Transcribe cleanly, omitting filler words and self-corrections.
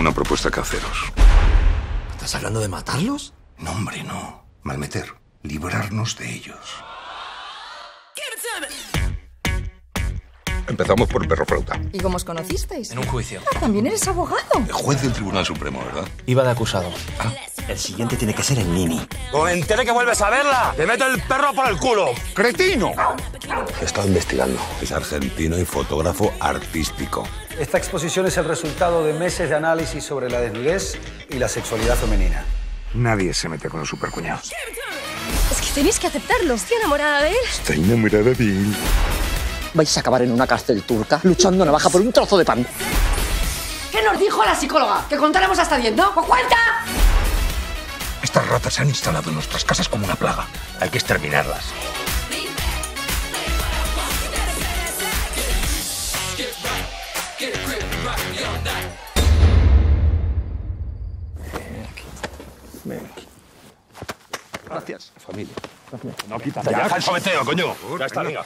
Tengo una propuesta que haceros. ¿Estás hablando de matarlos? No, hombre, no. Malmeter. Librarnos de ellos. Empezamos por el perro flauta. ¿Y cómo os conocisteis? En un juicio. Ah, también eres abogado. El juez del Tribunal Supremo, ¿verdad? Iba de acusado. El siguiente tiene que ser el Nini. ¡O me entere que vuelves a verla! ¡Te meto el perro por el culo! ¡Cretino! He estado investigando. Es argentino y fotógrafo artístico. Esta exposición es el resultado de meses de análisis sobre la desnudez y la sexualidad femenina. Nadie se mete con los supercuñados. Es que tenéis que aceptarlo. Estoy enamorada de él. Está enamorada de él. Vais a acabar en una cárcel turca luchando navaja por un trozo de pan. ¿Qué nos dijo la psicóloga? Que contáramos hasta 10, ¿no? ¡Pues cuenta! Estas ratas se han instalado en nuestras casas como una plaga. Hay que exterminarlas. Ven aquí. Gracias, familia. No, quítate ya. ¡Deja el sobeteo, coño! Ya está, venga.